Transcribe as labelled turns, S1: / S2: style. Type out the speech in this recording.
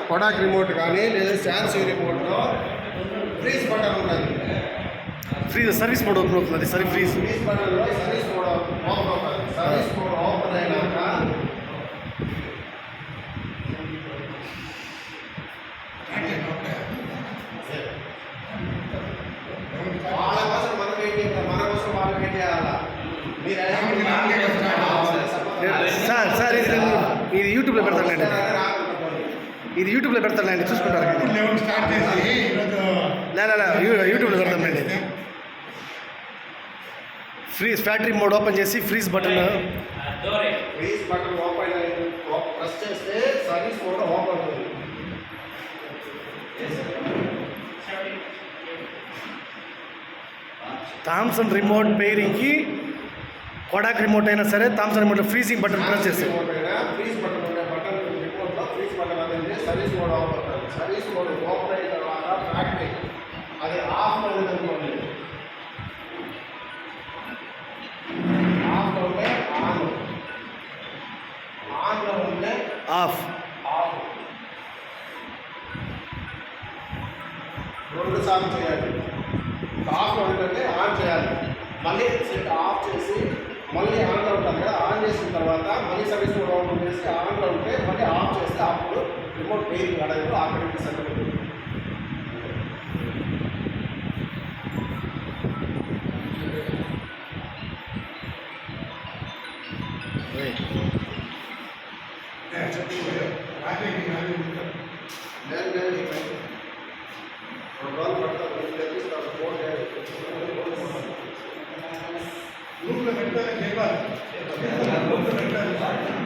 S1: Kodak remote కానీ లేదా శాన్సీ రిమోట్లో freeze button ఉంటుంది.
S2: ఫ్రీజ్ సర్వీస్ మోడ్ ఓపెన్ అవుతుంది. అది సరే ఫ్రీజ్
S1: బటన్లో సర్వీస్ మోడ్ ఓపెన్ అవుతుంది. సర్వీస్ మోడ్ ఓపెన్ అయినాక వాళ్ళ కోసం మనం వెయిట్ చేయాలి, మన కోసం వాళ్ళు వెయిట్ చేయాలా.
S2: సార్ ఇది యూట్యూబ్లో పెడతానండి. ఇది యూట్యూబ్లో పెడతానండి, చూసుకుంటారు. యూట్యూబ్లో పెడతానండి. ఫ్రీజ్ ఫ్యాక్టరీ మోడ్ ఓపెన్ చేసి ఫ్రీజ్ బటన్
S1: ఓపెన్ ప్రెస్ చేస్తే సర్వీస్ మోడ్ ఓపెన్ అవుతుంది.
S2: థామ్సన్ రిమోట్ పేరింగ్కి కొడాక్ రిమోట్ అయినా సరే థామ్సన్ రిమోట్లో ఫ్రీజింగ్ బటన్ ప్రెస్ చేస్తే
S1: ఫ్రీజ్ బటన్ ఉండే బటన్ రిమోట్లో ఫ్రీజ్ బటన్ అనేది సర్వీస్ మోడ్ ఓపెన్ అవుతుంది. సర్వీస్ మోడ్ ఓపెన్ అయిన తర్వాత ఫ్యాక్టరీ అది ఆఫ్ అనేది అనుకోండి. ఆఫ్లో ఉంటే ఆన్, ఆన్లో ఉంటే
S2: ఆఫ్.
S1: ఆఫ్. 2 సార్లు చేయాలి. ఆఫ్లో ఉంటే ఆన్ చేయాలి. మళ్ళీ సెట్ ఆఫ్ చేసి మళ్ళీ ఆన్లో ఉంటుంది కదా, ఆన్ చేసిన తర్వాత మళ్ళీ సర్వీస్ మోడ్ ఓపెన్ చేసి ఆన్లో ఉంటే మళ్ళీ ఆఫ్ చేస్తే అప్పుడు రిమోట్ పేరింగ్ అడగదు, ఆపరేటింగ్ సెంటర్ ఉంటుంది.
S3: గ్రూప్లో పెట్టాలని చెప్పాలి.